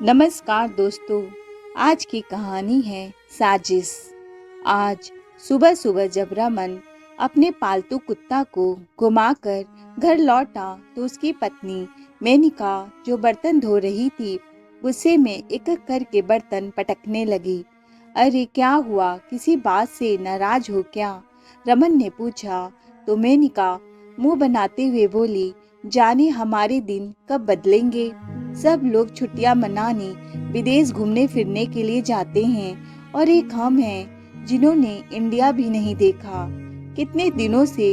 नमस्कार दोस्तों। आज की कहानी है साजिश। आज सुबह सुबह जब रमन अपने पालतू कुत्ता को घुमाकर घर लौटा तो उसकी पत्नी मेनिका, जो बर्तन धो रही थी, गुस्से में एक एक करके बर्तन पटकने लगी। अरे क्या हुआ, किसी बात से नाराज हो क्या? रमन ने पूछा तो मेनिका मुंह बनाते हुए बोली, जाने हमारे दिन कब बदलेंगे। सब लोग छुट्टियां मनाने विदेश घूमने फिरने के लिए जाते हैं और एक हम हैं जिन्होंने इंडिया भी नहीं देखा। कितने दिनों से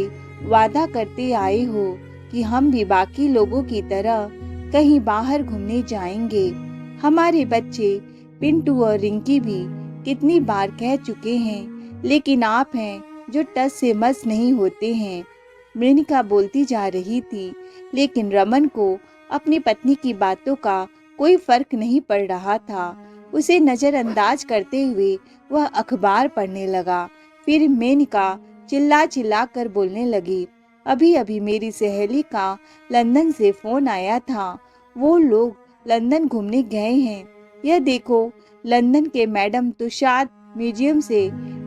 वादा करते आए हो कि हम भी बाकी लोगों की तरह कहीं बाहर घूमने जाएंगे। हमारे बच्चे पिंटू और रिंकी भी कितनी बार कह चुके हैं, लेकिन आप हैं जो टस से मस नहीं होते हैं। मेनिका बोलती जा रही थी, लेकिन रमन को अपनी पत्नी की बातों का कोई फर्क नहीं पड़ रहा था। उसे नजरअंदाज करते हुए वह अखबार पढ़ने लगा। फिर मेनिका चिल्ला चिल्ला कर बोलने लगी, अभी अभी मेरी सहेली का लंदन से फोन आया था। वो लोग लंदन घूमने गए हैं। यह देखो, लंदन के मैडम तुषार म्यूजियम से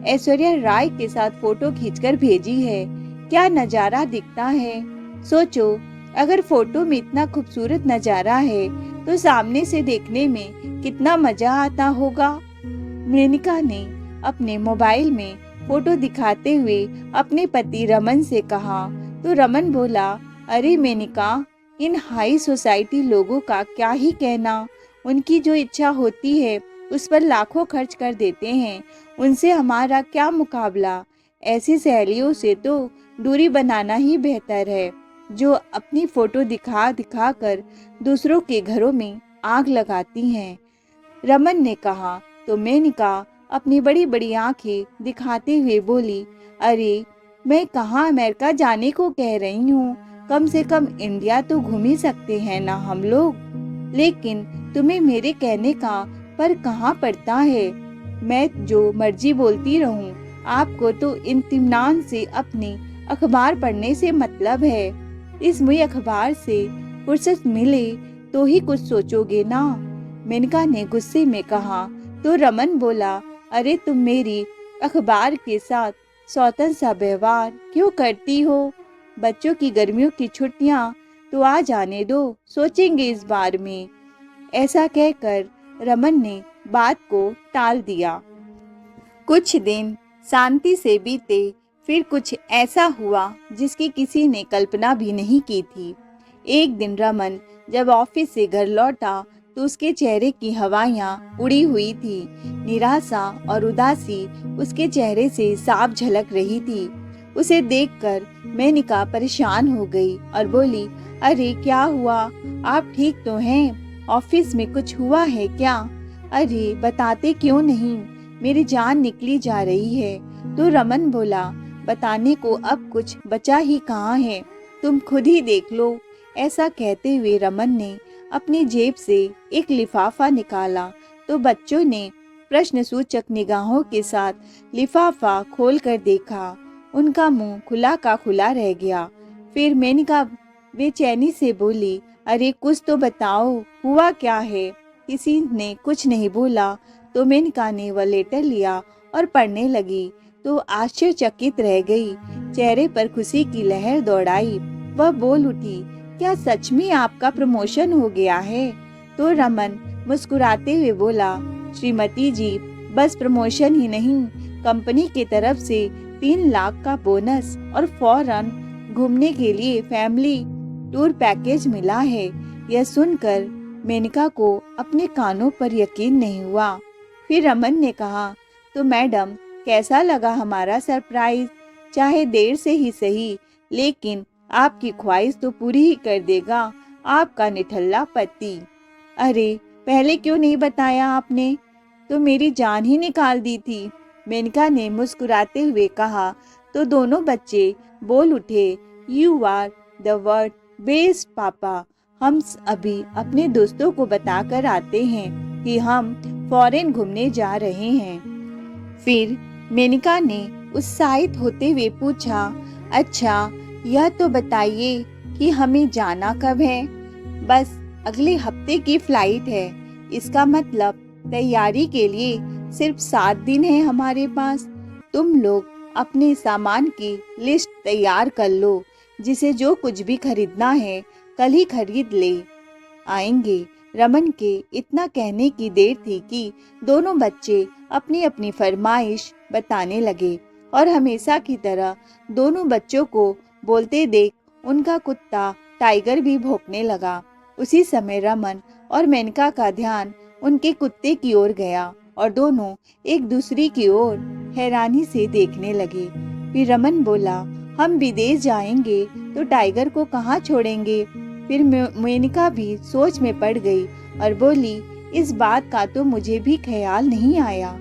ऐश्वर्या राय के साथ फोटो खींचकर भेजी है। क्या नजारा दिखता है। सोचो, अगर फोटो में इतना खूबसूरत नजारा है तो सामने से देखने में कितना मजा आता होगा। मेनिका ने अपने मोबाइल में फोटो दिखाते हुए अपने पति रमन से कहा तो रमन बोला, अरे मेनिका, इन हाई सोसाइटी लोगों का क्या ही कहना। उनकी जो इच्छा होती है उस पर लाखों खर्च कर देते हैं। उनसे हमारा क्या मुकाबला। ऐसी सहेलियों से तो दूरी बनाना ही बेहतर है, जो अपनी फोटो दिखा दिखा कर दूसरों के घरों में आग लगाती हैं। रमन ने कहा तो मेनिका अपनी बड़ी बड़ी आंखें दिखाते हुए बोली, अरे मैं कहाँ अमेरिका जाने को कह रही हूँ। कम से कम इंडिया तो घूम ही सकते हैं ना हम लोग। लेकिन तुम्हें मेरे कहने का पर कहाँ पड़ता है। मैं जो मर्जी बोलती रहूँ, आपको तो इत्मीनान से अपने अखबार पढ़ने से मतलब है। इस मुई अखबार से फुर्सत मिले तो ही कुछ सोचोगे ना। मेनका ने गुस्से में कहा तो रमन बोला, अरे तुम मेरी अखबार के साथ सौतन सा व्यवहार क्यों करती हो। बच्चों की गर्मियों की छुट्टियां तो आ जाने दो, सोचेंगे इस बार में। ऐसा कहकर रमन ने बात को टाल दिया। कुछ दिन शांति से बीते, फिर कुछ ऐसा हुआ जिसकी किसी ने कल्पना भी नहीं की थी। एक दिन रमन जब ऑफिस से घर लौटा तो उसके चेहरे की हवाइयां उड़ी हुई थी। निराशा और उदासी उसके चेहरे से साफ झलक रही थी। उसे देखकर मेनिका परेशान हो गई और बोली, अरे क्या हुआ, आप ठीक तो हैं? ऑफिस में कुछ हुआ है क्या? अरे बताते क्यों नहीं, मेरी जान निकली जा रही है। तो रमन बोला, बताने को अब कुछ बचा ही कहाँ है, तुम खुद ही देख लो। ऐसा कहते हुए रमन ने अपनी जेब से एक लिफाफा निकाला तो बच्चों ने प्रश्नसूचक निगाहों के साथ लिफाफा खोलकर देखा। उनका मुंह खुला का खुला रह गया। फिर मेनिका बेचैनी से बोली, अरे कुछ तो बताओ, हुआ क्या है? किसी ने कुछ नहीं बोला तो मेनिका ने वह लेटर लिया और पढ़ने लगी तो आश्चर्यचकित रह गई। चेहरे पर खुशी की लहर दौड़ाई। वह बोल उठी, क्या सच में आपका प्रमोशन हो गया है? तो रमन मुस्कुराते हुए बोला, श्रीमती जी, बस प्रमोशन ही नहीं, कंपनी की तरफ से 3 लाख का बोनस और फौरन घूमने के लिए फैमिली टूर पैकेज मिला है। यह सुनकर मेनिका को अपने कानों पर यकीन नहीं हुआ। फिर रमन ने कहा, तो मैडम, कैसा लगा हमारा सरप्राइज? चाहे देर से ही सही, लेकिन आपकी ख्वाहिश तो पूरी ही कर देगा आपका निठल्ला पति। अरे पहले क्यों नहीं बताया आपने, तो मेरी जान ही निकाल दी थी। मेनका ने मुस्कुराते हुए कहा तो दोनों बच्चे बोल उठे, you are the world best पापा। हम अभी अपने दोस्तों को बताकर आते हैं कि हम फॉरेन घूमने जा रहे हैं। फिर मेनिका ने उत्साहित होते हुए पूछा, अच्छा यह तो बताइए कि हमें जाना कब है? बस अगले हफ्ते की फ्लाइट है। इसका मतलब तैयारी के लिए सिर्फ 7 दिन है हमारे पास। तुम लोग अपने सामान की लिस्ट तैयार कर लो, जिसे जो कुछ भी खरीदना है कल ही खरीद ले आएंगे। रमन के इतना कहने की देर थी कि दोनों बच्चे अपनी अपनी फरमाइश बताने लगे और हमेशा की तरह दोनों बच्चों को बोलते देख उनका कुत्ता टाइगर भी भौंकने लगा। उसी समय रमन और मेनका का ध्यान उनके कुत्ते की ओर गया और दोनों एक दूसरे की ओर हैरानी से देखने लगे। फिर रमन बोला, हम विदेश जाएंगे तो टाइगर को कहाँ छोड़ेंगे। फिर मेनका भी सोच में पड़ गई और बोली, इस बात का तो मुझे भी ख्याल नहीं आया।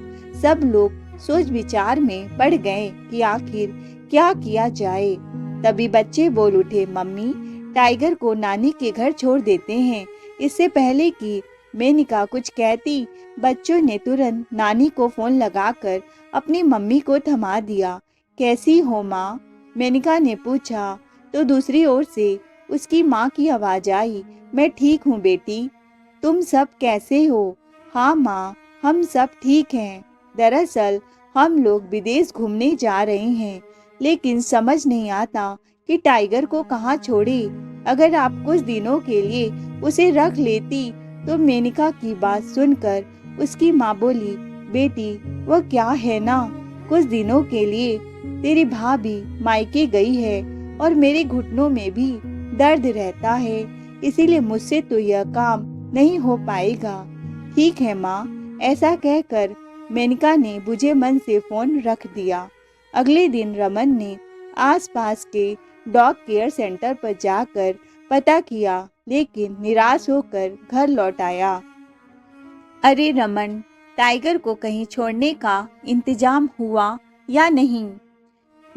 सब लोग सोच विचार में पड़ गए कि आखिर क्या किया जाए। तभी बच्चे बोल उठे, मम्मी टाइगर को नानी के घर छोड़ देते हैं। इससे पहले कि मेनका कुछ कहती, बच्चों ने तुरंत नानी को फोन लगाकर अपनी मम्मी को थमा दिया। कैसी हो माँ? मेनका ने पूछा तो दूसरी ओर से उसकी माँ की आवाज आई, मैं ठीक हूँ बेटी, तुम सब कैसे हो? हाँ माँ, हम सब ठीक हैं। दरअसल हम लोग विदेश घूमने जा रहे हैं, लेकिन समझ नहीं आता कि टाइगर को कहाँ छोड़े। अगर आप कुछ दिनों के लिए उसे रख लेती। तो मेनका की बात सुनकर उसकी माँ बोली, बेटी वह क्या है ना, कुछ दिनों के लिए तेरी भाभी मायके गई है और मेरे घुटनों में भी दर्द रहता है, इसीलिए मुझसे तो यह काम नहीं हो पाएगा। ठीक है माँ। ऐसा कहकर मेनका ने बुझे मन से फोन रख दिया। अगले दिन रमन ने आसपास के डॉग केयर सेंटर पर जाकर पता किया, लेकिन निराश होकर घर लौट आया। अरे रमन, टाइगर को कहीं छोड़ने का इंतजाम हुआ या नहीं?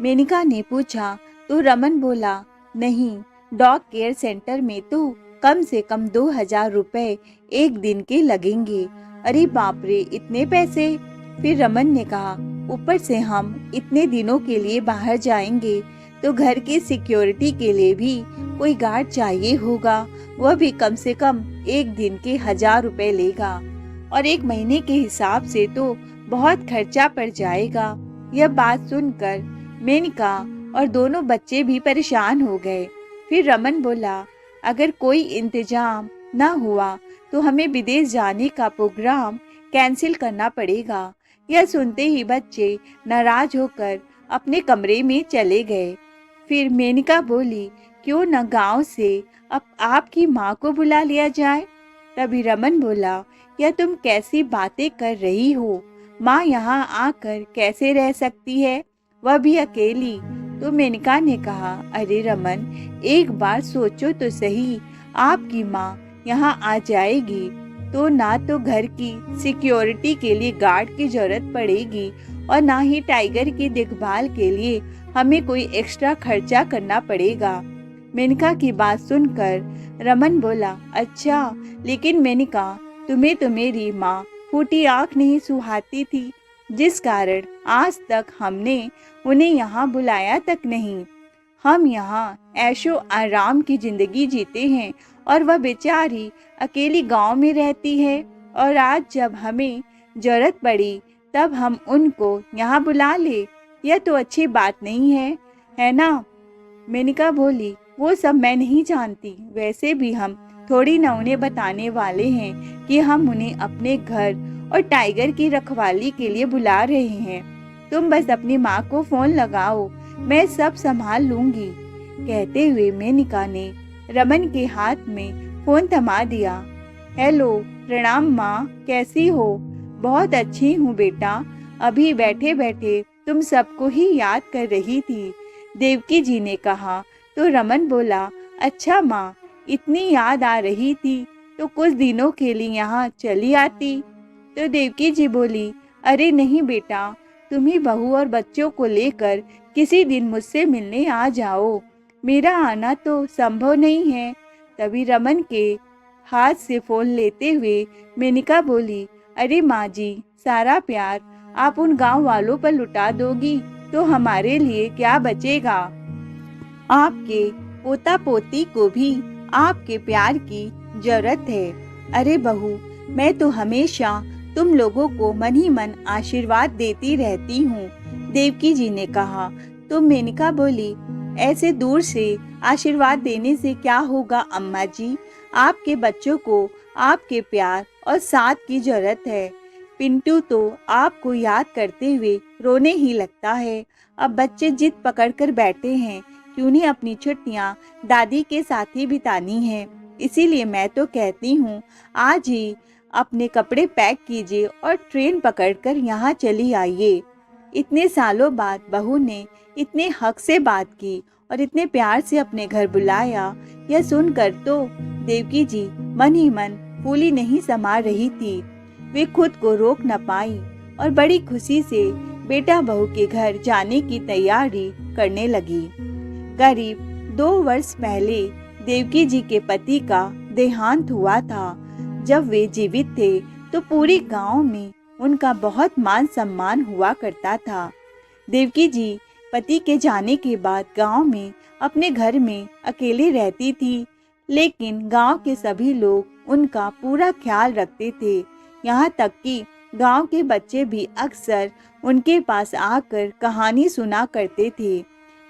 मेनका ने पूछा तो रमन बोला, नहीं, डॉग केयर सेंटर में तो कम से कम 2000 रुपए एक दिन के लगेंगे। अरे बाप रे, इतने पैसे? फिर रमन ने कहा, ऊपर से हम इतने दिनों के लिए बाहर जाएंगे तो घर की सिक्योरिटी के लिए भी कोई गार्ड चाहिए होगा, वह भी कम से कम एक दिन के 1000 रुपए लेगा और एक महीने के हिसाब से तो बहुत खर्चा पड़ जाएगा। यह बात सुनकर मेनका और दोनों बच्चे भी परेशान हो गए। फिर रमन बोला, अगर कोई इंतजाम ना हुआ तो हमें विदेश जाने का प्रोग्राम कैंसिल करना पड़ेगा। यह सुनते ही बच्चे नाराज होकर अपने कमरे में चले गए। फिर मेनका बोली, क्यों न गांव से अब आपकी माँ को बुला लिया जाए। तभी रमन बोला, यह तुम कैसी बातें कर रही हो? माँ यहाँ आकर कैसे रह सकती है, वह भी अकेली। तो मेनका ने कहा, अरे रमन, एक बार सोचो तो सही, आपकी माँ यहाँ आ जाएगी तो ना तो घर की सिक्योरिटी के लिए गार्ड की जरूरत पड़ेगी और ना ही टाइगर की देखभाल के लिए हमें कोई एक्स्ट्रा खर्चा करना पड़ेगा। मेनका की बात सुनकर रमन बोला, अच्छा, लेकिन मेनका, तुम्हें तो मेरी माँ फूटी आँख नहीं सुहाती थी, जिस कारण आज तक हमने उन्हें यहाँ बुलाया तक नहीं। हम यहाँ ऐशो आराम की जिंदगी जीते हैं और वह बेचारी अकेली गांव में रहती है, और आज जब हमें जरूरत पड़ी तब हम उनको यहाँ बुला ले, यह तो अच्छी बात नहीं है ना? मेनका बोली, वो सब मैं नहीं जानती, वैसे भी हम थोड़ी ना उन्हें बताने वाले हैं कि हम उन्हें अपने घर और टाइगर की रखवाली के लिए बुला रहे हैं। तुम बस अपनी माँ को फोन लगाओ, मैं सब संभाल लूंगी। कहते हुए मेनका ने रमन के हाथ में फोन थमा दिया। हेलो, प्रणाम माँ, कैसी हो? बहुत अच्छी हूँ बेटा, अभी बैठे बैठे तुम सबको ही याद कर रही थी, देवकी जी ने कहा। तो रमन बोला, अच्छा माँ, इतनी याद आ रही थी तो कुछ दिनों के लिए यहाँ चली आती। तो देवकी जी बोली, अरे नहीं बेटा, तुम ही बहू और बच्चों को लेकर किसी दिन मुझसे मिलने आ जाओ, मेरा आना तो संभव नहीं है। तभी रमन के हाथ से फोन लेते हुए मेनका बोली, अरे माँ जी, सारा प्यार आप उन गांव वालों पर लुटा दोगी तो हमारे लिए क्या बचेगा? आपके पोता पोती को भी आपके प्यार की जरूरत है। अरे बहू, मैं तो हमेशा तुम लोगों को मन ही मन आशीर्वाद देती रहती हूँ। देवकी जी ने कहा। तो मेनका बोली, ऐसे दूर से आशीर्वाद देने से क्या होगा अम्मा जी? आपके बच्चों को आपके प्यार और साथ की जरूरत है। पिंटू तो आपको याद करते हुए रोने ही लगता है। अब बच्चे जिद पकड़ कर बैठे हैं कि उन्हें अपनी छुट्टियां दादी के साथ ही बितानी है। इसीलिए मैं तो कहती हूँ आज ही अपने कपड़े पैक कीजिए और ट्रेन पकड़कर यहाँ चली आइए। इतने सालों बाद बहू ने इतने हक से बात की और इतने प्यार से अपने घर बुलाया। यह सुनकर तो देवकी जी मन ही मन फूली नहीं समा रही थी। वे खुद को रोक न पाई और बड़ी खुशी से बेटा बहू के घर जाने की तैयारी करने लगी। करीब 2 वर्ष पहले देवकी जी के पति का देहांत हुआ था। जब वे जीवित थे तो पूरे गांव में उनका बहुत मान सम्मान हुआ करता था। देवकी जी पति के जाने के बाद गांव में अपने घर में अकेले रहती थी, लेकिन गांव के सभी लोग उनका पूरा ख्याल रखते थे। यहाँ तक कि गांव के बच्चे भी अक्सर उनके पास आकर कहानी सुना करते थे।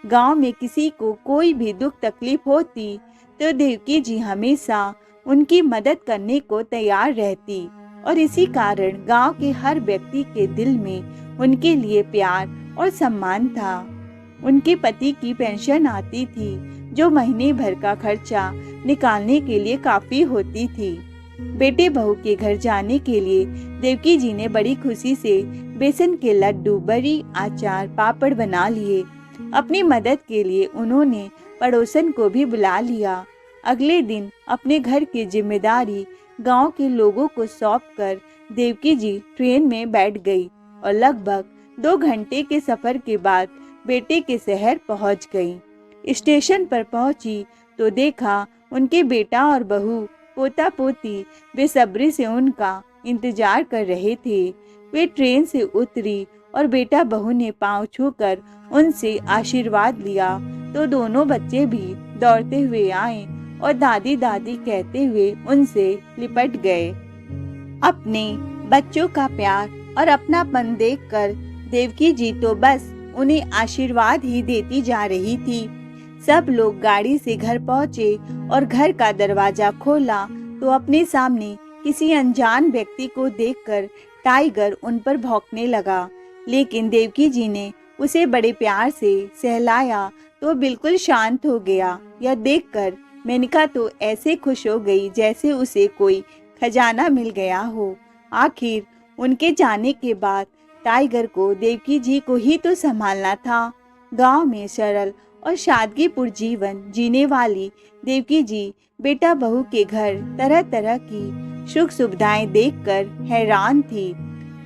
गांव में किसी को कोई भी दुख तकलीफ होती तो देवकी जी हमेशा उनकी मदद करने को तैयार रहती और इसी कारण गांव के हर व्यक्ति के दिल में उनके लिए प्यार और सम्मान था। उनके पति की पेंशन आती थी जो महीने भर का खर्चा निकालने के लिए काफी होती थी। बेटे बहू के घर जाने के लिए देवकी जी ने बड़ी खुशी से बेसन के लड्डू, बड़ी, अचार, पापड़ बना लिए। अपनी मदद के लिए उन्होंने पड़ोसन को भी बुला लिया। अगले दिन अपने घर की जिम्मेदारी गांव के लोगों को सौंपकर देवकी जी ट्रेन में बैठ गई और लगभग 2 घंटे के सफर के बाद बेटे के शहर पहुंच गई। स्टेशन पर पहुंची तो देखा उनके बेटा और बहू, पोता पोती बेसब्री से उनका इंतजार कर रहे थे। वे ट्रेन से उतरी और बेटा बहू ने पांव छूकर उनसे आशीर्वाद लिया तो दोनों बच्चे भी दौड़ते हुए आए और दादी दादी कहते हुए उनसे लिपट गए। अपने बच्चों का प्यार और अपनापन देखकर देवकी जी तो बस उन्हें आशीर्वाद ही देती जा रही थी। सब लोग गाड़ी से घर पहुंचे और घर का दरवाजा खोला तो अपने सामने किसी अनजान व्यक्ति को देखकर टाइगर उन पर भौंकने लगा, लेकिन देवकी जी ने उसे बड़े प्यार से सहलाया तो बिल्कुल शांत हो गया। यह देखकर मेनका तो ऐसे खुश हो गई जैसे उसे कोई खजाना मिल गया हो। आखिर उनके जाने के बाद टाइगर को देवकी जी को ही तो संभालना था। गांव में सरल और सादगीपूर्ण जीवन जीने वाली देवकी जी बेटा बहू के घर तरह तरह की सुख सुविधाएं देखकर हैरान थी।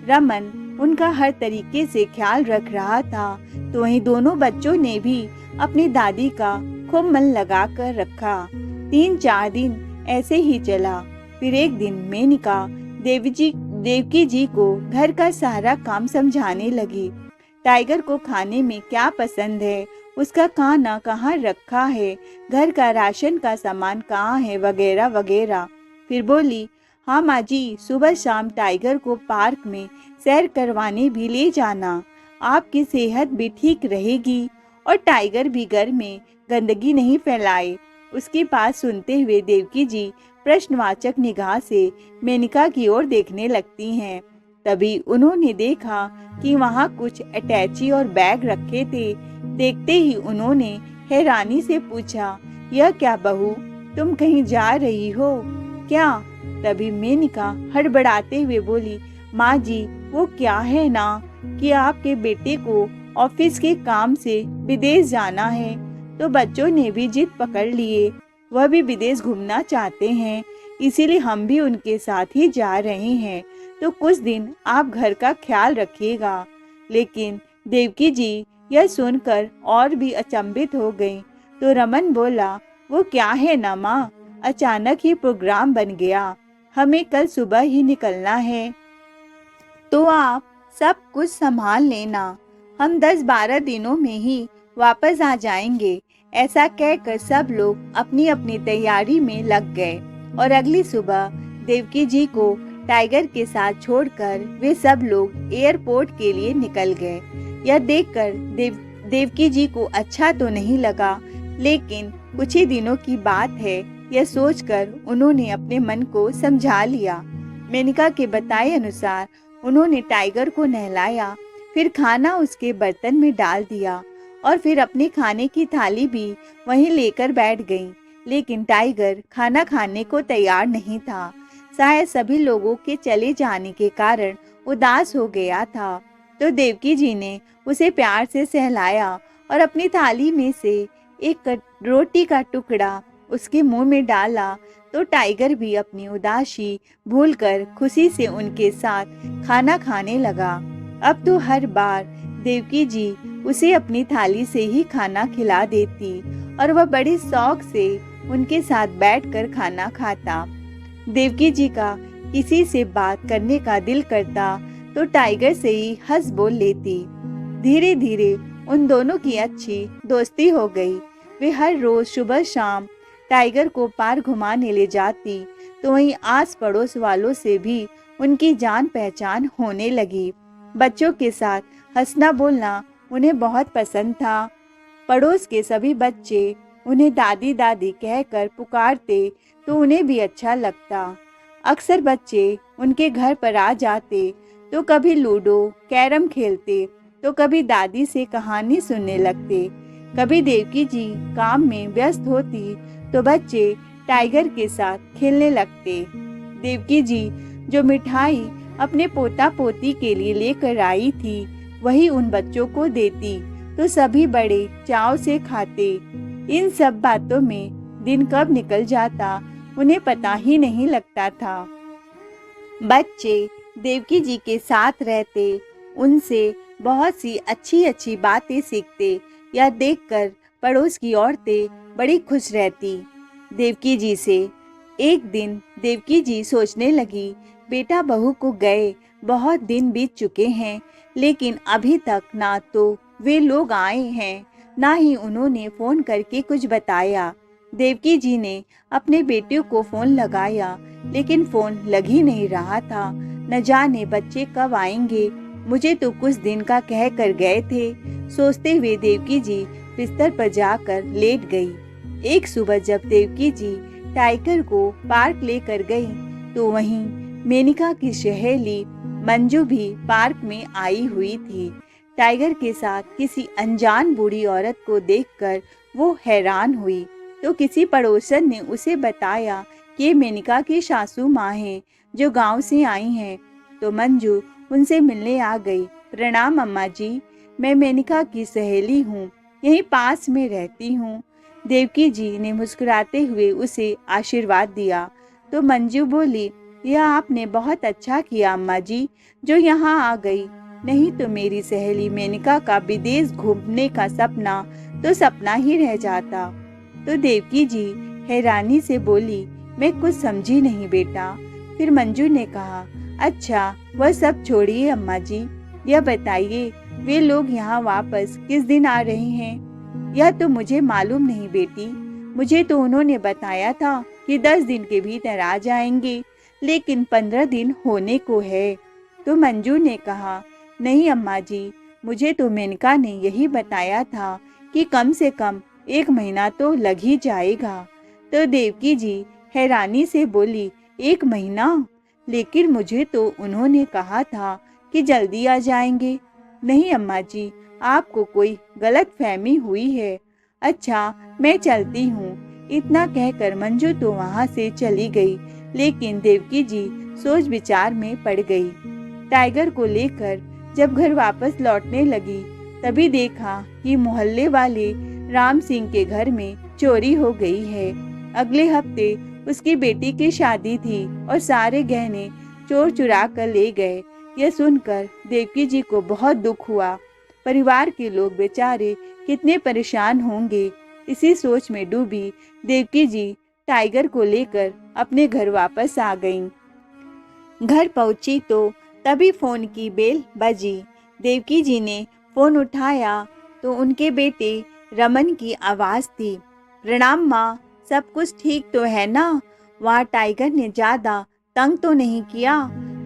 रमन उनका हर तरीके से ख्याल रख रहा था, तो वहीं दोनों बच्चों ने भी अपनी दादी का खूब मन लगा कर रखा। 3-4 दिन ऐसे ही चला। फिर एक दिन मेनका देवकी जी को घर का सारा काम समझाने लगी। टाइगर को खाने में क्या पसंद है, उसका खाना कहाँ रखा है, घर का राशन का सामान कहाँ है, वगैरह वगैरह। फिर बोली, हाँ माँ जी, सुबह शाम टाइगर को पार्क में सैर करवाने भी ले जाना, आपकी सेहत भी ठीक रहेगी और टाइगर भी घर में गंदगी नहीं फैलाए। उसकी बात सुनते हुए देवकी जी प्रश्नवाचक निगाह से मेनका की ओर देखने लगती हैं। तभी उन्होंने देखा कि वहाँ कुछ अटैची और बैग रखे थे। देखते ही उन्होंने हैरानी से पूछा, यह क्या बहू, तुम कहीं जा रही हो क्या? तभी मेनका हड़बड़ाते हुए बोली, माँ जी, वो क्या है ना कि आपके बेटे को ऑफिस के काम से विदेश जाना है, तो बच्चों ने भी जिद पकड़ लिए। वह भी विदेश घूमना चाहते हैं, इसीलिए हम भी उनके साथ ही जा रहे हैं, तो कुछ दिन आप घर का ख्याल रखिएगा। लेकिन देवकी जी यह सुनकर और भी अचंभित हो गईं। तो रमन बोला, वो क्या है ना माँ, अचानक ही प्रोग्राम बन गया, हमें कल सुबह ही निकलना है, तो आप सब कुछ संभाल लेना, हम 10-12 दिनों में ही वापस आ जाएंगे। ऐसा कहकर सब लोग अपनी अपनी तैयारी में लग गए और अगली सुबह देवकी जी को टाइगर के साथ छोड़कर वे सब लोग एयरपोर्ट के लिए निकल गए। यह देखकर देवकी जी को अच्छा तो नहीं लगा, लेकिन कुछ ही दिनों की बात है, यह सोचकर उन्होंने अपने मन को समझा लिया। मेनका के बताए अनुसार उन्होंने टाइगर को नहलाया, फिर खाना उसके बर्तन में डाल दिया और फिर अपने खाने की थाली भी वहीं लेकर बैठ गई। लेकिन टाइगर खाना खाने को तैयार नहीं था। शायद सभी लोगों के चले जाने के कारण उदास हो गया था। तो देवकी जी ने उसे प्यार से सहलाया और अपनी थाली में से एक रोटी का टुकड़ा उसके मुंह में डाला। तो टाइगर भी अपनी उदासी भूलकर खुशी से उनके साथ खाना खाने लगा। अब तो हर बार देवकी जी उसे अपनी थाली से ही खाना खिला देती और वह बड़े शौक से उनके साथ बैठकर खाना खाता। देवकी जी का किसी से बात करने का दिल करता तो टाइगर से ही हंस बोल लेती। धीरे धीरे उन दोनों की अच्छी दोस्ती हो गई। वे हर रोज सुबह शाम टाइगर को पार्क घुमाने ले जाती, तो वहीं आस पड़ोस वालों से भी उनकी जान पहचान होने लगी। बच्चों के साथ हंसना बोलना उन्हें बहुत पसंद था। पड़ोस के सभी बच्चे उन्हें दादी दादी कहकर पुकारते तो उन्हें भी अच्छा लगता। अक्सर बच्चे उनके घर पर आ जाते तो कभी लूडो कैरम खेलते, तो कभी दादी से कहानी सुनने लगते। कभी देवकी जी काम में व्यस्त होती तो बच्चे टाइगर के साथ खेलने लगते। देवकी जी जो मिठाई अपने पोता पोती के लिए लेकर आई थी वही उन बच्चों को देती, तो सभी बड़े चाव से खाते। इन सब बातों में दिन कब निकल जाता उन्हें पता ही नहीं लगता था। बच्चे देवकी जी के साथ रहते, उनसे बहुत सी अच्छी अच्छी बातें सीखते। यह देखकर पड़ोस की औरतें बड़ी खुश रहती देवकी जी से। एक दिन देवकी जी सोचने लगी, बेटा बहू को गए बहुत दिन बीत चुके हैं, लेकिन अभी तक ना तो वे लोग आए हैं, ना ही उन्होंने फोन करके कुछ बताया। देवकी जी ने अपने बेटे को फोन लगाया, लेकिन फोन लग ही नहीं रहा था। न जाने बच्चे कब आएंगे, मुझे तो कुछ दिन का कह कर गए थे। सोचते हुए देवकी जी बिस्तर पर जाकर लेट गई। एक सुबह जब देवकी जी टाइगर को पार्क लेकर गई, तो वहीं मेनका की सहेली मंजू भी पार्क में आई हुई थी। टाइगर के साथ किसी अनजान बूढ़ी औरत को देखकर वो हैरान हुई, तो किसी पड़ोसन ने उसे बताया कि मेनका की सासू माँ हैं जो गांव से आई हैं। तो मंजू उनसे मिलने आ गई। प्रणाम अम्मा जी, मैं मेनका की सहेली हूँ, यहीं पास में रहती हूँ। देवकी जी ने मुस्कुराते हुए उसे आशीर्वाद दिया। तो मंजू बोली, यह आपने बहुत अच्छा किया अम्मा जी जो यहाँ आ गई, नहीं तो मेरी सहेली मेनका का विदेश घूमने का सपना तो सपना ही रह जाता। तो देवकी जी हैरानी से बोली, मैं कुछ समझी नहीं बेटा। फिर मंजू ने कहा, अच्छा वह सब छोड़िए अम्मा जी, यह बताइए वे लोग यहाँ वापस किस दिन आ रहे हैं? यह तो मुझे मालूम नहीं बेटी, मुझे तो उन्होंने बताया था कि 10 दिन के भीतर आ जाएंगे, लेकिन 15 दिन होने को है। तो मंजू ने कहा, नहीं अम्मा जी, मुझे तो मेनका ने यही बताया था कि कम से कम 1 महीना तो लग ही जाएगा। तो देवकी जी हैरानी से बोली, 1 महीना? लेकिन मुझे तो उन्होंने कहा था कि जल्दी आ जाएंगे। नहीं अम्मा जी, आपको कोई गलत फहमी हुई है। अच्छा मैं चलती हूँ। इतना कहकर मंजू तो वहाँ से चली गई, लेकिन देवकी जी सोच विचार में पड़ गई। टाइगर को लेकर जब घर वापस लौटने लगी, तभी देखा कि मोहल्ले वाले राम सिंह के घर में चोरी हो गई है। अगले हफ्ते उसकी बेटी की शादी थी और सारे गहने चोर चुरा कर ले गए। यह सुनकर देवकी जी को बहुत दुख हुआ। परिवार के लोग बेचारे कितने परेशान होंगे, इसी सोच में डूबी देवकी जी टाइगर को लेकर अपने घर वापस आ गईं। घर पहुंची तो तभी फोन की बेल बजी। देवकी जी ने फोन उठाया तो उनके बेटे रमन की आवाज थी। प्रणाम माँ, सब कुछ ठीक तो है ना? वहाँ टाइगर ने ज्यादा तंग तो नहीं किया?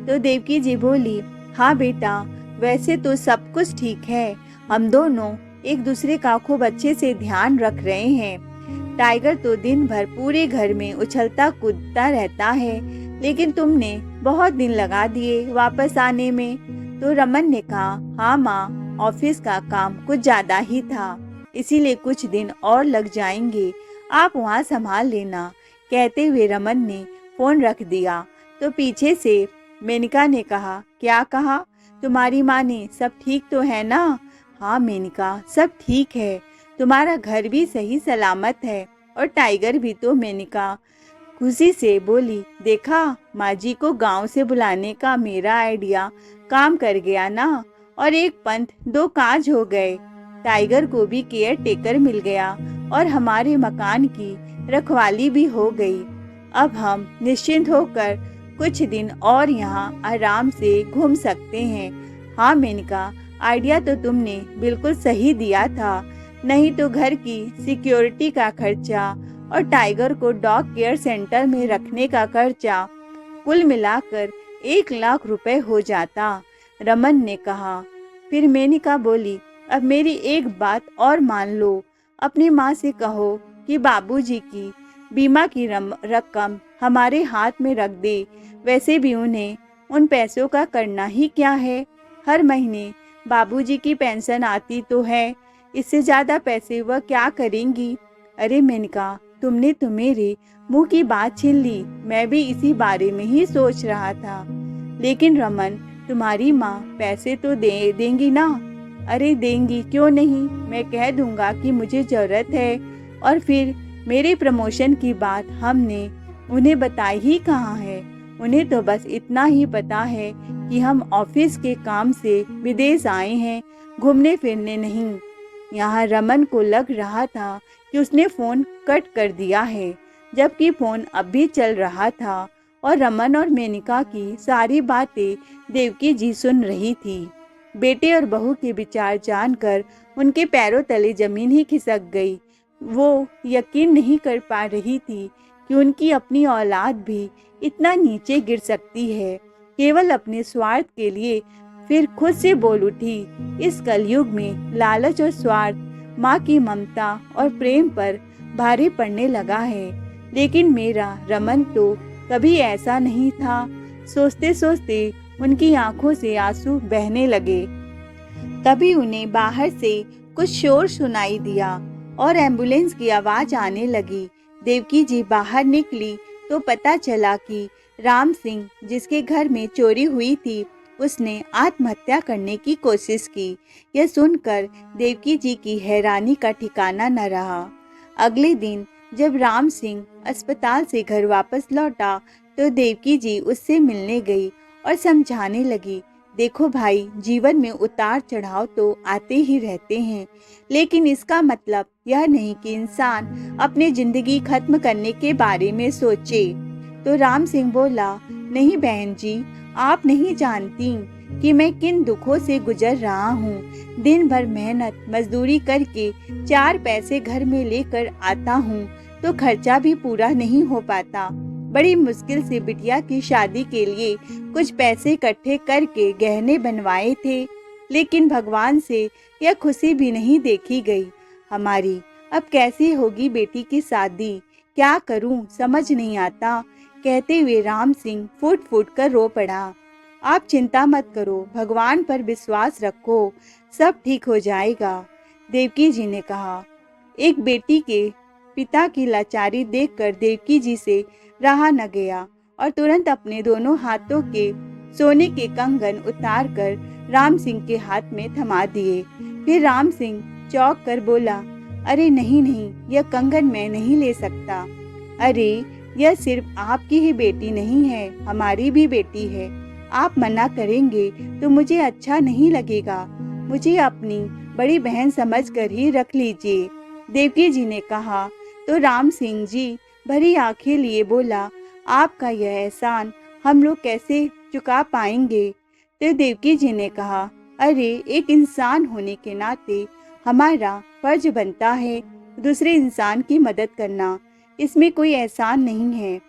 तो देवकी जी बोली, हाँ बेटा, वैसे तो सब कुछ ठीक है। हम दोनों एक दूसरे का खूब अच्छे से ध्यान रख रहे हैं। टाइगर तो दिन भर पूरे घर में उछलता कूदता रहता है, लेकिन तुमने बहुत दिन लगा दिए वापस आने में। तो रमन ने कहा, हाँ माँ, ऑफिस का काम कुछ ज्यादा ही था, इसीलिए कुछ दिन और लग जाएंगे, आप वहाँ संभाल लेना। कहते हुए रमन ने फोन रख दिया। तो पीछे से मेनका ने कहा, क्या कहा? तुम्हारी माँ ने सब ठीक तो है ना? हाँ मेनका, सब ठीक है, तुम्हारा घर भी सही सलामत है और टाइगर भी। तो मेनका खुशी से बोली, देखा, माँ जी को गांव से बुलाने का मेरा आइडिया काम कर गया ना, और एक पंथ दो काज हो गए। टाइगर को भी केयर टेकर मिल गया और हमारे मकान की रखवाली भी हो गई। अब हम निश्चिंत होकर कुछ दिन और यहाँ आराम से घूम सकते हैं। हाँ मेनका, आइडिया तो तुमने बिल्कुल सही दिया था, नहीं तो घर की सिक्योरिटी का खर्चा और टाइगर को डॉग केयर सेंटर में रखने का खर्चा कुल मिलाकर 1 लाख रुपए हो जाता, रमन ने कहा। फिर मेनका बोली, अब मेरी एक बात और मान लो, अपनी माँ से कहो कि बाबूजी की बीमा की रकम हमारे हाथ में रख दे। वैसे भी उन्हें उन पैसों का करना ही क्या है, हर महीने बाबूजी की पेंशन आती तो है, इससे ज्यादा पैसे वह क्या करेंगी? अरे मेनका, तुमने तो मेरे मुंह की बात छीन ली, मैं भी इसी बारे में ही सोच रहा था। लेकिन रमन, तुम्हारी माँ पैसे तो देंगी ना? अरे देंगी, क्यों नहीं, मैं कह दूंगा कि मुझे जरूरत है, और फिर मेरे प्रमोशन की बात हमने उन्हें बताई ही कहाँ है। उन्हें तो बस इतना ही पता है कि हम ऑफिस के काम से विदेश आए हैं, घूमने फिरने नहीं। यहाँ रमन को लग रहा था कि उसने फोन कट कर दिया है, जबकि फोन अब भी चल रहा था और रमन और मेनका की सारी बातें देवकी जी सुन रही थी। बेटे और बहू के विचार जानकर उनके पैरों तले जमीन ही खिसक गई। वो यकीन नहीं कर पा रही थी कि उनकी अपनी औलाद भी इतना नीचे गिर सकती है, केवल अपने स्वार्थ के लिए। फिर खुद से बोल उठी, इस कलयुग में लालच और स्वार्थ माँ की ममता और प्रेम पर भारी पड़ने लगा है। लेकिन मेरा रमन तो कभी ऐसा नहीं था। सोचते सोचते उनकी आंखों से आंसू बहने लगे। तभी उन्हें बाहर से कुछ शोर सुनाई दिया और एम्बुलेंस की आवाज आने लगी। देवकी जी बाहर निकली तो पता चला कि राम सिंह, जिसके घर में चोरी हुई थी, उसने आत्महत्या करने की कोशिश की। यह सुनकर देवकी जी की हैरानी का ठिकाना न रहा। अगले दिन जब राम सिंह अस्पताल से घर वापस लौटा तो देवकी जी उससे मिलने गई और समझाने लगी, देखो भाई, जीवन में उतार चढ़ाव तो आते ही रहते हैं, लेकिन इसका मतलब यह नहीं कि इंसान अपनी जिंदगी खत्म करने के बारे में सोचे। तो राम सिंह बोला, नहीं बहन जी, आप नहीं जानती कि मैं किन दुखों से गुजर रहा हूँ। दिन भर मेहनत मजदूरी करके 4 पैसे घर में लेकर आता हूँ तो खर्चा भी पूरा नहीं हो पाता। बड़ी मुश्किल से बिटिया की शादी के लिए कुछ पैसे इकट्ठे करके गहने बनवाए थे, लेकिन भगवान से यह खुशी भी नहीं देखी गई हमारी। अब कैसी होगी बेटी की शादी, क्या करूं समझ नहीं आता। कहते हुए राम सिंह फूट फूट कर रो पड़ा। आप चिंता मत करो, भगवान पर विश्वास रखो, सब ठीक हो जाएगा, देवकी जी ने कहा। एक बेटी के पिता की लाचारी देखकर देवकी जी से रहा न गया और तुरंत अपने दोनों हाथों के सोने के कंगन उतारकर राम सिंह के हाथ में थमा दिए। फिर राम सिंह चौंक कर बोला, अरे नहीं नहीं, यह कंगन मैं नहीं ले सकता। अरे यह सिर्फ आपकी ही बेटी नहीं है, हमारी भी बेटी है। आप मना करेंगे तो मुझे अच्छा नहीं लगेगा, मुझे अपनी बड़ी बहन समझकर ही रख लीजिए, देवकी जी ने कहा। तो राम सिंह जी भरी आंखें लिए बोला, आपका यह एहसान हम लोग कैसे चुका पाएंगे। तो देवकी जी ने कहा, अरे एक इंसान होने के नाते हमारा फर्ज बनता है दूसरे इंसान की मदद करना, इसमें कोई एहसान नहीं है।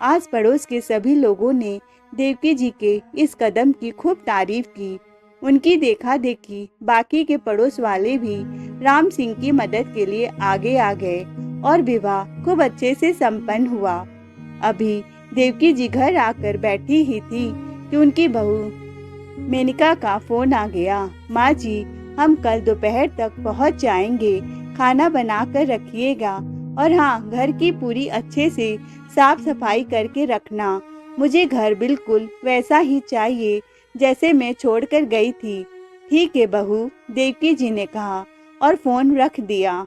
आस पड़ोस के सभी लोगों ने देवकी जी के इस कदम की खूब तारीफ की। उनकी देखा देखी बाकी के पड़ोस वाले भी राम सिंह की मदद के लिए आगे आ गए और विवाह खूब अच्छे से संपन्न हुआ। अभी देवकी जी घर आकर बैठी ही थी कि उनकी बहू मेनका का फोन आ गया। माँ जी, हम कल दोपहर तक पहुँच जाएंगे, खाना बना कर रखिएगा और हाँ, घर की पूरी अच्छे से साफ सफाई करके रखना। मुझे घर बिल्कुल वैसा ही चाहिए जैसे मैं छोड़कर गई थी। ठीक है बहू, देवकी जी ने कहा और फोन रख दिया।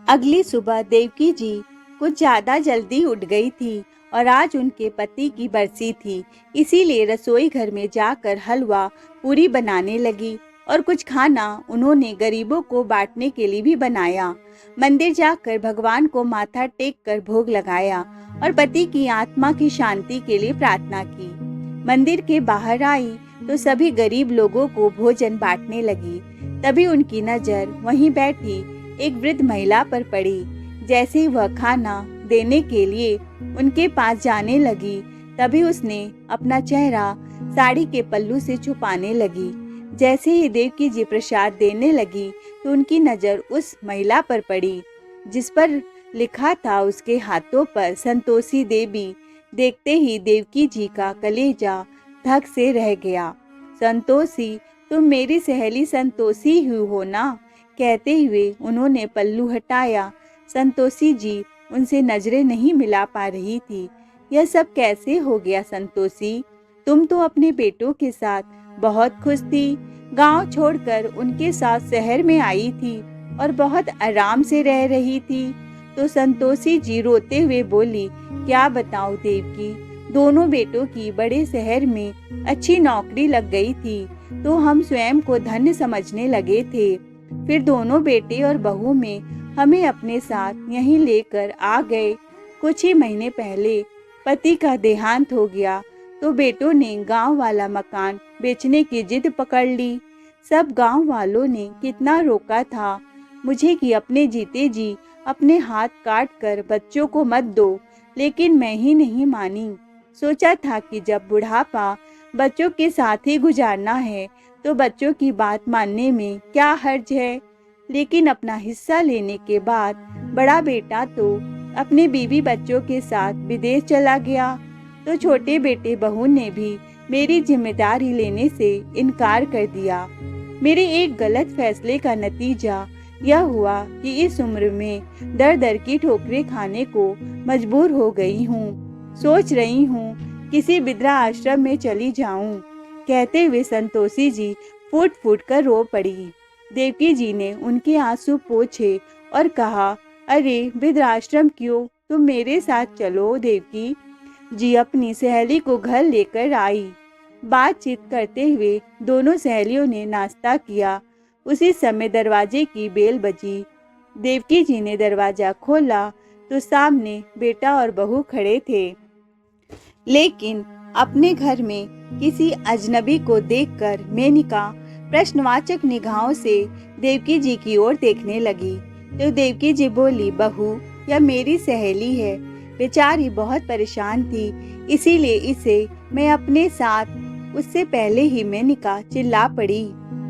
अगली सुबह देवकी जी कुछ ज्यादा जल्दी उठ गई थी और आज उनके पति की बरसी थी, इसीलिए रसोई घर में जाकर हलवा पूरी बनाने लगी और कुछ खाना उन्होंने गरीबों को बांटने के लिए भी बनाया। मंदिर जाकर भगवान को माथा टेक कर भोग लगाया और पति की आत्मा की शांति के लिए प्रार्थना की। मंदिर के बाहर आई तो सभी गरीब लोगों को भोजन बांटने लगी। तभी उनकी नजर वहीं बैठी एक वृद्ध महिला पर पड़ी। जैसे ही वह खाना देने के लिए उनके पास जाने लगी, तभी उसने अपना चेहरा साड़ी के पल्लू से छुपाने लगी। जैसे ही देवकी जी प्रसाद देने लगी तो उनकी नजर उस महिला पर पड़ी जिस पर लिखा था उसके हाथों पर संतोषी देवी। देखते ही देवकी जी का कलेजा धक से रह गया। संतोषी, तुम मेरी सहेली संतोषी ही हो ना? कहते हुए उन्होंने पल्लू हटाया। संतोषी जी उनसे नजरें नहीं मिला पा रही थी। यह सब कैसे हो गया संतोषी? तुम तो अपने बेटों के साथ बहुत खुश थी, गांव छोड़कर उनके साथ शहर में आई थी और बहुत आराम से रह रही थी। तो संतोषी जी रोते हुए बोली, क्या बताऊं देवकी, दोनों बेटों की बड़े शहर में अच्छी नौकरी लग गई थी तो हम स्वयं को धन्य समझने लगे थे। फिर दोनों बेटे और बहू में हमें अपने साथ यहीं लेकर आ गए। कुछ ही महीने पहले पति का देहांत हो गया तो बेटों ने गांव वाला मकान बेचने की जिद पकड़ ली। सब गांव वालों ने कितना रोका था मुझे कि अपने जीते जी अपने हाथ काट कर बच्चों को मत दो, लेकिन मैं ही नहीं मानी। सोचा था कि जब बुढ़ापा बच्चों के साथ ही गुजारना है तो बच्चों की बात मानने में क्या हर्ज है। लेकिन अपना हिस्सा लेने के बाद बड़ा बेटा तो अपने बीवी बच्चों के साथ विदेश चला गया तो छोटे बेटे बहू ने भी मेरी जिम्मेदारी लेने से इनकार कर दिया। मेरे एक गलत फैसले का नतीजा यह हुआ कि इस उम्र में दर दर की ठोकरें खाने को मजबूर हो गई हूँ। सोच रही हूँ किसी वृद्धा आश्रम में चली जाऊँ। कहते हुए संतोषी जी फूट फूट कर रो पड़ी। देवकी जी ने उनके आंसू पोंछे और कहा, अरे वृद्धाश्रम क्यों, तुम मेरे साथ चलो। देवकी जी अपनी सहेली को घर लेकर आई। बातचीत करते हुए दोनों सहेलियों ने नाश्ता किया। उसी समय दरवाजे की बेल बजी। देवकी जी ने दरवाजा खोला तो सामने बेटा और बहू खड़े थे, लेकिन अपने घर में किसी अजनबी को देखकर मेनका प्रश्नवाचक निगाहों से देवकी जी की ओर देखने लगी। तो देवकी जी बोली, बहू यह मेरी सहेली है, बेचारी बहुत परेशान थी, इसीलिए इसे मैं अपने साथ। उससे पहले ही मेनका चिल्ला पड़ी,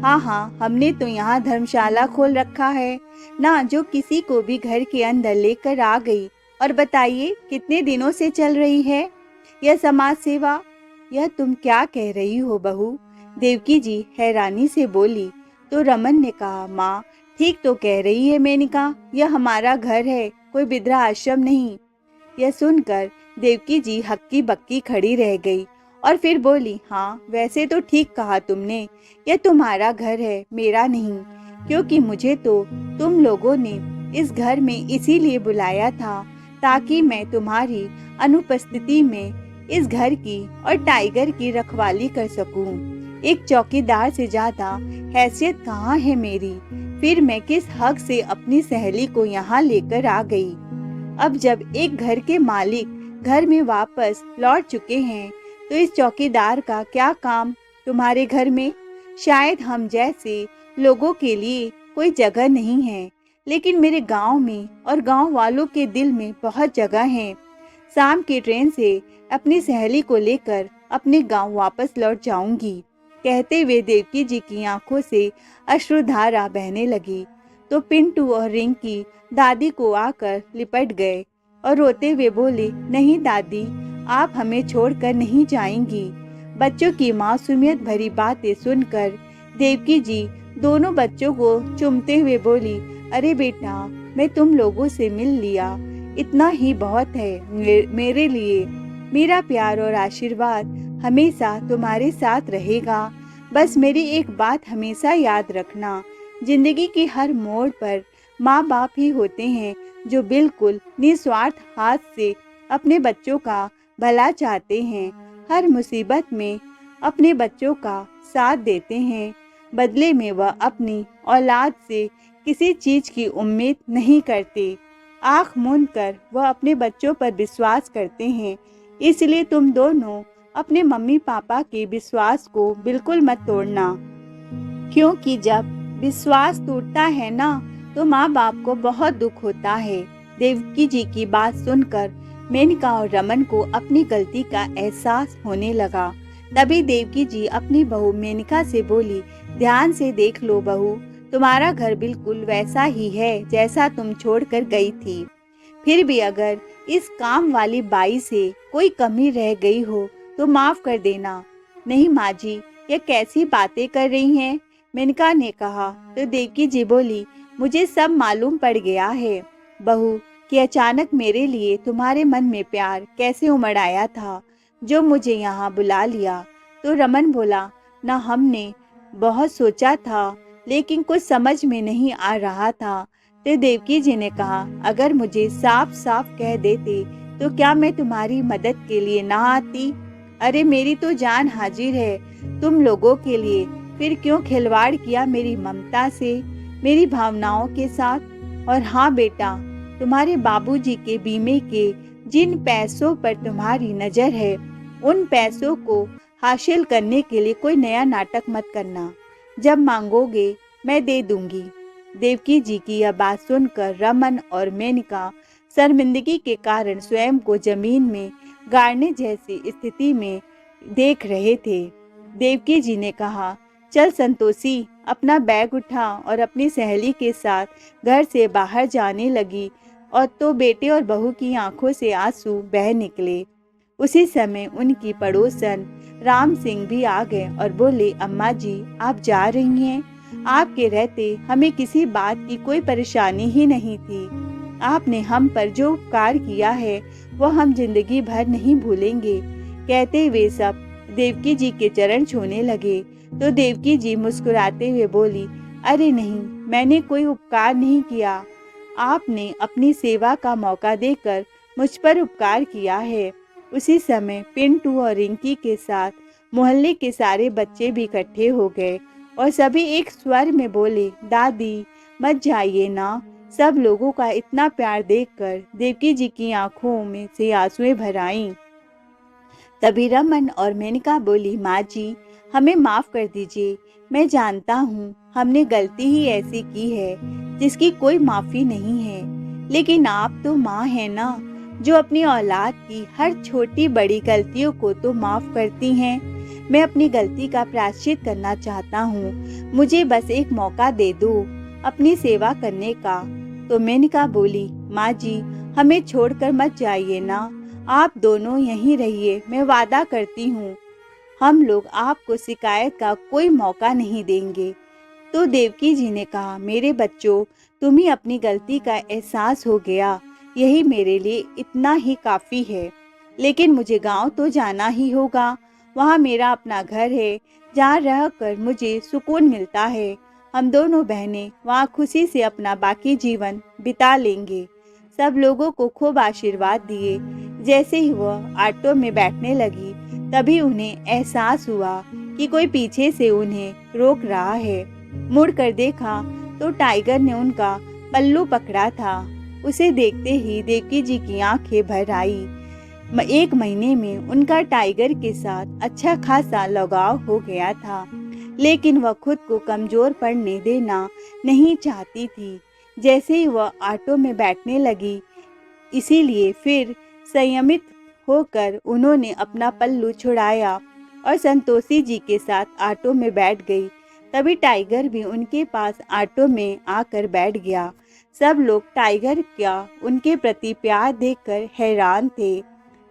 हाँ हाँ, हमने तो यहाँ धर्मशाला खोल रखा है ना, जो किसी को भी घर के अंदर लेकर आ गई। और बताइए कितने दिनों से चल रही है यह समाज सेवा? यह तुम क्या कह रही हो बहू? देवकी जी हैरानी से बोली। तो रमन ने कहा, माँ ठीक तो कह रही है मेनका, यह हमारा घर है, कोई वृद्धा आश्रम नहीं। यह सुनकर देवकी जी हक्की बक्की खड़ी रह गई और फिर बोली, हाँ वैसे तो ठीक कहा तुमने, यह तुम्हारा घर है, मेरा नहीं, क्योंकि मुझे तो तुम लोगों ने इस घर में इसीलिए बुलाया था ताकि मैं तुम्हारी अनुपस्थिति में इस घर की और टाइगर की रखवाली कर सकूं। एक चौकीदार से ज्यादा हैसियत कहाँ है मेरी? फिर मैं किस हक से अपनी सहेली को यहाँ लेकर आ गई? अब जब एक घर के मालिक घर में वापस लौट चुके हैं तो इस चौकीदार का क्या काम तुम्हारे घर में? शायद हम जैसे लोगों के लिए कोई जगह नहीं है, लेकिन मेरे गांव में और गांव वालों के दिल में बहुत जगह है। शाम की ट्रेन से अपनी सहेली को लेकर अपने गांव वापस लौट जाऊंगी। कहते हुए देवकी जी की आंखों से अश्रुधारा बहने लगी तो पिंटू और रिंकी दादी को आकर लिपट गए और रोते हुए बोले, नहीं दादी, आप हमें छोड़कर नहीं जाएंगी। बच्चों की मासूमियत भरी बातें सुनकर देवकी जी दोनों बच्चों को चूमते हुए बोली, अरे बेटा, मैं तुम लोगों से मिल लिया, इतना ही बहुत है मेरे लिए। मेरा प्यार और आशीर्वाद हमेशा तुम्हारे साथ रहेगा। बस मेरी एक बात हमेशा याद रखना, जिंदगी की हर मोड़ पर माँ बाप ही होते हैं जो बिल्कुल निस्वार्थ हाथ से अपने बच्चों का भला चाहते हैं। हर मुसीबत में अपने बच्चों का साथ देते हैं। बदले में वह अपनी औलाद से किसी चीज की उम्मीद नहीं करते। आंख मूंद कर वह अपने बच्चों पर विश्वास करते हैं। इसलिए तुम दोनों अपने मम्मी पापा के विश्वास को बिल्कुल मत तोड़ना, क्योंकि जब विश्वास टूटता है ना तो माँ बाप को बहुत दुख होता है। देवकी जी की बात सुनकर मेनका और रमन को अपनी गलती का एहसास होने लगा। तभी देवकी जी अपनी बहू मेनका से बोली, ध्यान से देख लो बहू, तुम्हारा घर बिल्कुल वैसा ही है जैसा तुम छोड़कर गई थी। फिर भी अगर इस काम वाली बाई से कोई कमी रह गई हो तो माफ कर देना। नहीं माँ जी, ये कैसी बातें कर रही हैं? मेनका ने कहा तो देवकी जी बोली, मुझे सब मालूम पड़ गया है बहू कि अचानक मेरे लिए तुम्हारे मन में प्यार कैसे उमड़ आया था, जो मुझे यहाँ बुला लिया। तो रमन बोला, ना हमने बहुत सोचा था, लेकिन कुछ समझ में नहीं आ रहा था। तो देवकी जी ने कहा, अगर मुझे साफ साफ कह देते तो क्या मैं तुम्हारी मदद के लिए ना आती? अरे मेरी तो जान हाजिर है तुम लोगों के लिए, फिर क्यों खिलवाड़ किया मेरी ममता से, मेरी भावनाओं के साथ? और हाँ बेटा, तुम्हारे बाबूजी के बीमे के जिन पैसों पर तुम्हारी नजर है, उन पैसों को हासिल करने के लिए कोई नया नाटक मत करना। जब मांगोगे मैं दे दूंगी। देवकी जी की यह बात सुनकर रमन और मेनका शर्मिंदगी के कारण स्वयं को जमीन में गाड़ने जैसी स्थिति में देख रहे थे। देवकी जी ने कहा, चल संतोषी, अपना बैग उठा, और अपनी सहेली के साथ घर से बाहर जाने लगी। और तो बेटे और बहू की आंखों से आंसू बह निकले। उसी समय उनकी पड़ोसन राम सिंह भी आ गए और बोले, अम्मा जी, आप जा रही हैं? आपके रहते हमें किसी बात की कोई परेशानी ही नहीं थी। आपने हम पर जो उपकार किया है वो हम जिंदगी भर नहीं भूलेंगे। कहते हुए सब देवकी जी के चरण छूने लगे तो देवकी जी मुस्कुराते हुए बोली, अरे नहीं, मैंने कोई उपकार नहीं किया। आपने अपनी सेवा का मौका देकर मुझ पर उपकार किया है। उसी समय पिंटू और रिंकी के साथ मोहल्ले के सारे बच्चे भी इकट्ठे हो गए और सभी एक स्वर में बोले, दादी मत जाइए ना। सब लोगों का इतना प्यार देखकर देवकी जी की आंखों में से आंसुएं भर आईं। तभी रमन और मेनका बोली, माँ जी, हमें माफ कर दीजिए। मैं जानता हूँ हमने गलती ही ऐसी की है जिसकी कोई माफी नहीं है, लेकिन आप तो माँ है ना, जो अपनी औलाद की हर छोटी बड़ी गलतियों को तो माफ करती हैं। मैं अपनी गलती का प्रायश्चित करना चाहता हूँ, मुझे बस एक मौका दे दो अपनी सेवा करने का। तो मेनका बोली, माँ जी, हमें छोड़कर मत जाइए ना, आप दोनों यहीं रहिए, मैं वादा करती हूँ हम लोग आपको शिकायत का कोई मौका नहीं देंगे। तो देवकी जी ने कहा, मेरे बच्चों, तुम्हें अपनी गलती का एहसास हो गया, यही मेरे लिए इतना ही काफ़ी है। लेकिन मुझे गांव तो जाना ही होगा, वहाँ मेरा अपना घर है जहाँ रहकर मुझे सुकून मिलता है। हम दोनों बहनें वहाँ खुशी से अपना बाकी जीवन बिता लेंगे। सब लोगों को खूब आशीर्वाद दिए। जैसे ही वह ऑटो में बैठने लगी तभी उन्हें एहसास हुआ कि कोई पीछे से उन्हें रोक रहा है। मुड़कर देखा तो टाइगर ने उनका पल्लू पकड़ा था। उसे देखते ही देवकी जी की आंखें भर आई। 1 महीने में उनका टाइगर के साथ अच्छा खासा लगाव हो गया था, लेकिन वह खुद को कमजोर पड़ने देना नहीं चाहती थी। जैसे ही वह ऑटो में बैठने लगी, इसीलिए फिर संयमित होकर उन्होंने अपना पल्लू छुड़ाया और संतोषी जी के साथ ऑटो में बैठ गई। तभी टाइगर भी उनके पास ऑटो में आकर बैठ गया। सब लोग टाइगर का उनके प्रति प्यार देखकर हैरान थे।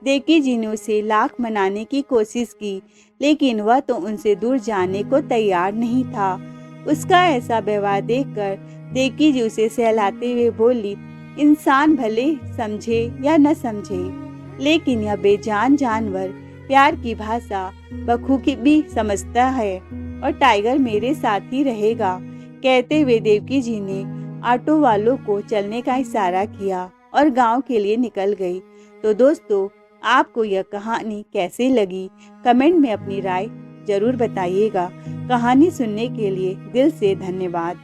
देवकी जी ने उसे लाख मनाने की कोशिश की, लेकिन वह तो उनसे दूर जाने को तैयार नहीं था। उसका ऐसा व्यवहार देखकर देवकी जी उसे सहलाते हुए बोली, इंसान भले समझे या न समझे, लेकिन यह बेजान जानवर प्यार की भाषा बखूबी समझता है और टाइगर मेरे साथ ही रहेगा। कहते हुए देवकी जी ने ऑटो वालों को चलने का इशारा किया और गांव के लिए निकल गई। तो दोस्तों, आपको यह कहानी कैसी लगी? कमेंट में अपनी राय जरूर बताइएगा। कहानी सुनने के लिए दिल से धन्यवाद।